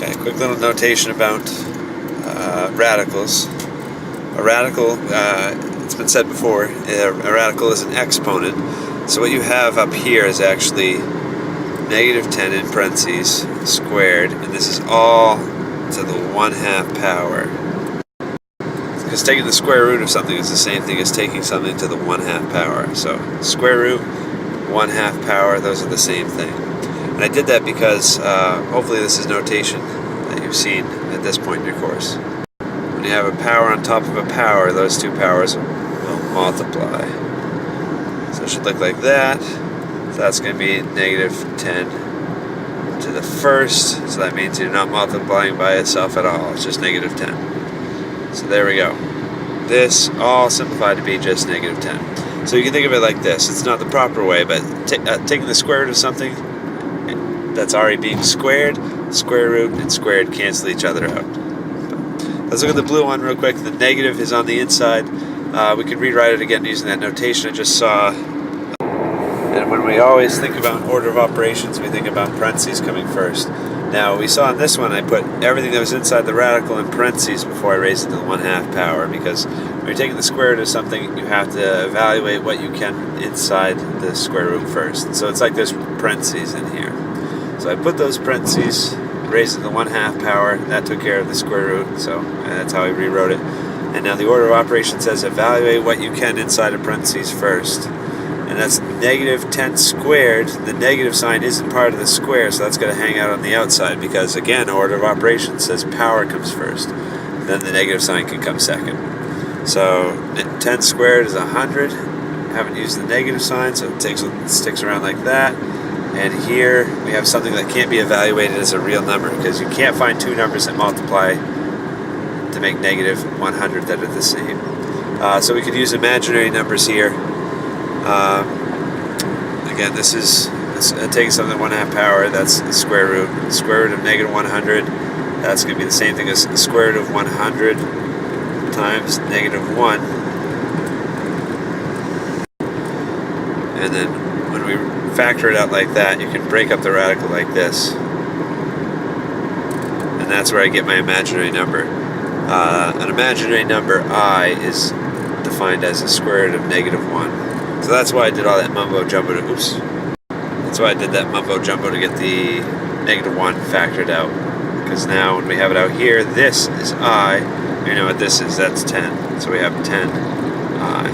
Okay, quick little notation about radicals. A radical, it's been said before, a radical is an exponent. So what you have up here is actually negative 10 in parentheses squared, and this is all to the 1/2 power. Because taking the square root of something is the same thing as taking something to the 1/2 power. So square root, 1/2 power, those are the same thing. And I did that because hopefully this is notation that you've seen at this point in your course. When you have a power on top of a power, those two powers will multiply. So it should look like that. So that's going to be negative 10 to the first. So that means you're not multiplying by itself at all. It's just negative 10. So there we go. This all simplified to be just negative 10. So you can think of it like this. It's not the proper way, but taking the square root of something that's already being squared, square root and squared cancel each other out. Let's look at the blue one real quick. The negative is on the inside. We could rewrite it again using that notation I just saw. And when we always think about order of operations, we think about parentheses coming first. Now, we saw in this one, I put everything that was inside the radical in parentheses before I raised it to the 1/2 power, because when you're taking the square root of something, you have to evaluate what you can inside the square root first. So it's like there's parentheses in here. So I put those parentheses, raised it to the 1/2 power, that took care of the square root, so that's how I rewrote it. And now the order of operation says evaluate what you can inside of parentheses first. And that's negative 10 squared. The negative sign isn't part of the square, so that's going to hang out on the outside because, again, order of operations says power comes first. Then the negative sign can come second. So 10 squared is 100. Haven't used the negative sign, so it sticks around like that. And here we have something that can't be evaluated as a real number because you can't find two numbers that multiply to make negative 100 that are the same. So we could use imaginary numbers here. Again, this is taking something to 1/2 power, that's the square root. The square root of negative 100, that's going to be the same thing as the square root of 100 times negative 1. And then when we factor it out like that, you can break up the radical like this. And that's where I get my imaginary number. An imaginary number, I, is defined as the square root of negative 1. So that's why I did all that mumbo jumbo to, that's why I did that mumbo jumbo to get the negative 1 factored out. Because now when we have it out here, this is I. You know what this is, that's 10. So we have 10 I.